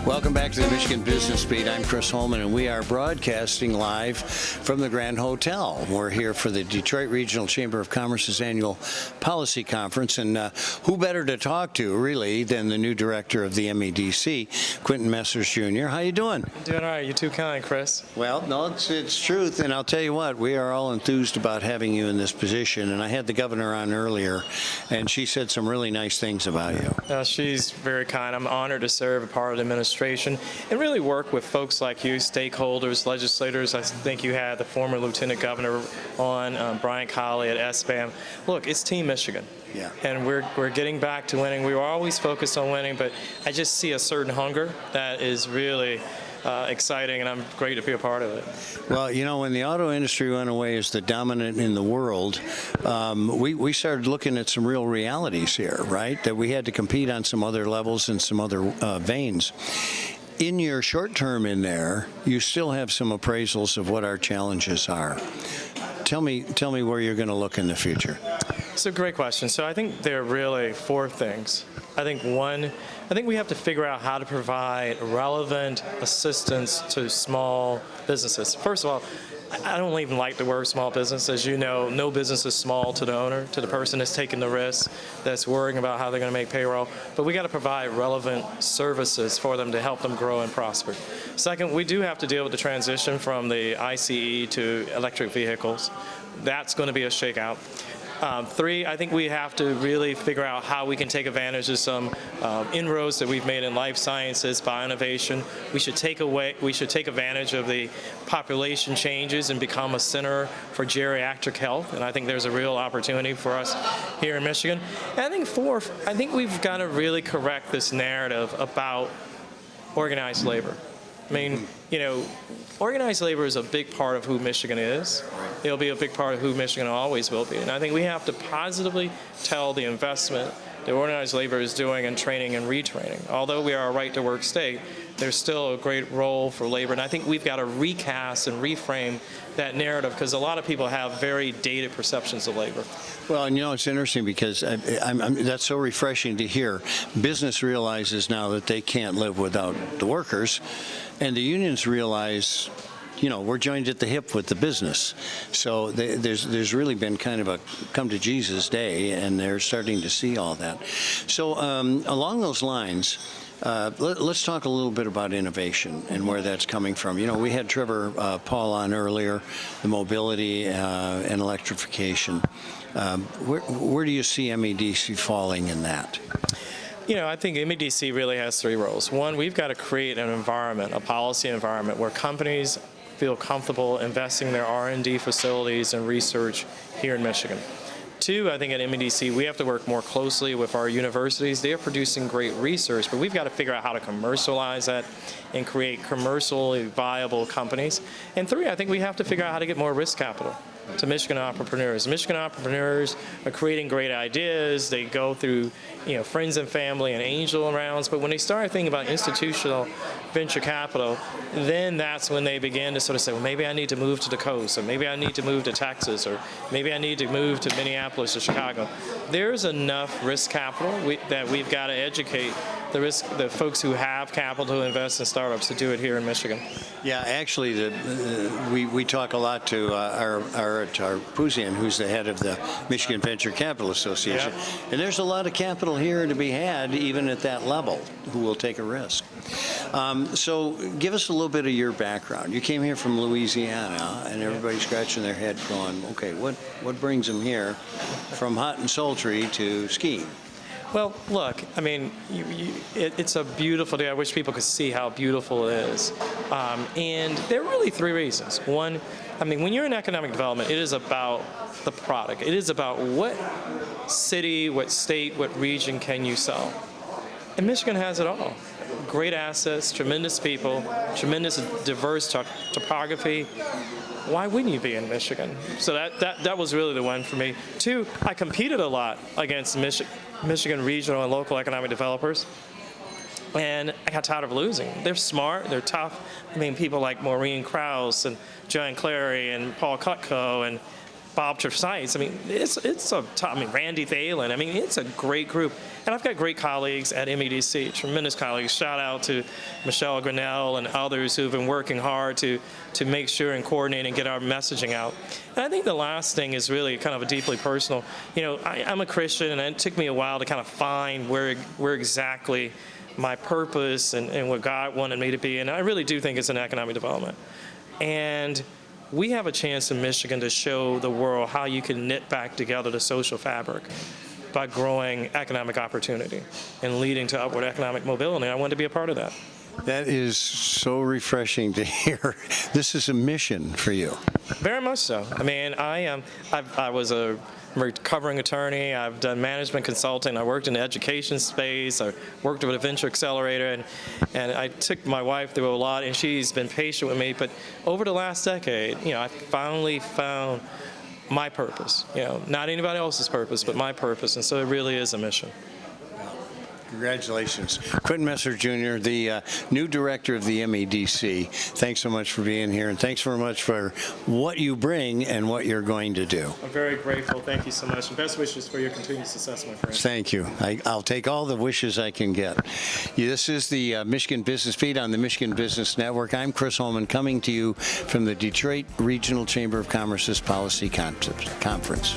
Welcome back to the Michigan Business Beat. I'm Chris Holman, and we are broadcasting live from the Grand Hotel. We're here for the Detroit Regional Chamber of Commerce's annual policy conference, and who better to talk to, really, than the new director of the MEDC, Quentin Jr. How you doing? I'm doing all right. You're too kind, Chris. Well, no, it's truth, and I'll tell you what, we are all enthused about having you in this position, and I had the governor on earlier, and she said some really nice things about you. She's very kind. I'm honored to serve a part of the administration and really work with folks like you, stakeholders, legislators. I think you had the former Lieutenant Governor on, Brian Colley at SBAM. Look, it's Team Michigan. Yeah. And we're getting back to winning. We were always focused on winning, but I just see a certain hunger that is really exciting, and I'm great to be a part of it. Well, you know, when the auto industry went away as the dominant in the world, we started looking at some real realities here, right? That we had to compete on some other levels and some other veins. In your short term in there, you still have some appraisals of what our challenges are. Tell me where you're going to look in the future. It's a great question. So I think there are really four things. I think we have to figure out how to provide relevant assistance to small businesses. First of all, I don't even like the word small business. As you know, no business is small to the owner, to the person that's taking the risk, that's worrying about how they're going to make payroll. But we got to provide relevant services for them to help them grow and prosper. Second, we do have to deal with the transition from the ICE to electric vehicles. That's going to be a shakeout. Three, I think we have to really figure out how we can take advantage of some inroads that we've made in life sciences, bioinnovation. We should take advantage of the population changes and become a center for geriatric health. And I think there's a real opportunity for us here in Michigan. And I think fourth, I think we've got to really correct this narrative about organized labor. I mean, you know, organized labor is a big part of who Michigan is. It'll be a big part of who Michigan always will be. And I think we have to positively tell the investment that organized labor is doing in training and retraining. Although we are a right-to-work state, there's still a great role for labor. And I think we've got to recast and reframe that narrative, because a lot of people have very dated perceptions of labor. Well, and you know, it's interesting because that's so refreshing to hear. Business realizes now that they can't live without the workers, and the unions realize, you know, we're joined at the hip with the business. So there's really been kind of a come to Jesus day, and they're starting to see all that. So along those lines, let's talk a little bit about innovation and where that's coming from. You know, we had Trevor Paul on earlier, the mobility and electrification. Where do you see MEDC falling in that? You know, I think MEDC really has three roles. One, we've got to create an environment, a policy environment, where companies feel comfortable investing in their R&D facilities and research here in Michigan. Two, I think at MEDC, we have to work more closely with our universities. They are producing great research, but we've got to figure out how to commercialize that and create commercially viable companies. And three, I think we have to figure out how to get more risk capital to Michigan entrepreneurs. Michigan entrepreneurs are creating great ideas. They go through, you know, friends and family and angel rounds, but when they start thinking about institutional venture capital, then that's when they begin to sort of say, well, maybe I need to move to the coast, or maybe I need to move to Texas, or maybe I need to move to Minneapolis or Chicago. There's enough risk capital that we've got to educate the folks who have capital to invest in startups to do it here in Michigan. Yeah, actually, we talk a lot to our Puzian, who's the head of the Michigan Venture Capital Association, yeah. And there's a lot of capital here to be had, even at that level, who will take a risk. So give us a little bit of your background. You came here from Louisiana, and everybody's scratching their head going, okay, what brings them here from hot and sultry to skiing? Well, look, I mean, it's a beautiful day. I wish people could see how beautiful it is. And there are really three reasons. One, I mean, when you're in economic development, it is about the product. It is about what city, what state, what region can you sell. And Michigan has it all. Great assets, tremendous people, tremendous diverse topography. Why wouldn't you be in Michigan? So that was really the one for me. Two, I competed a lot against Michigan regional and local economic developers, and I got tired of losing. They're smart, they're tough. I mean, people like Maureen Krause and John Clary and Paul Cutco, Bob Tresites. I mean, it's a top, I mean, Randy Thalen. I mean, it's a great group. And I've got great colleagues at MEDC, tremendous colleagues. Shout out to Michelle Grinnell and others who've been working hard to make sure and coordinate and get our messaging out. And I think the last thing is really kind of a deeply personal. You know, I'm a Christian, and it took me a while to kind of find where exactly my purpose and what God wanted me to be. And I really do think it's in economic development. And we have a chance in Michigan to show the world how you can knit back together the social fabric by growing economic opportunity and leading to upward economic mobility. I want to be a part of that. That is so refreshing to hear. This is a mission for you. Very much so. I mean, I was a recovering attorney. I've done management consulting. I worked in the education space. I worked with a venture accelerator, and I took my wife through a lot, and she's been patient with me. But over the last decade, you know, I finally found my purpose. You know, not anybody else's purpose, but my purpose. And so it really is a mission. Congratulations. Quentin Messer Jr., the new director of the MEDC. Thanks so much for being here, and thanks very much for what you bring and what you're going to do. I'm very grateful. Thank you so much. And best wishes for your continued success, my friend. Thank you. I'll take all the wishes I can get. This is the Michigan Business Beat on the Michigan Business Network. I'm Chris Holman, coming to you from the Detroit Regional Chamber of Commerce's Policy Conference.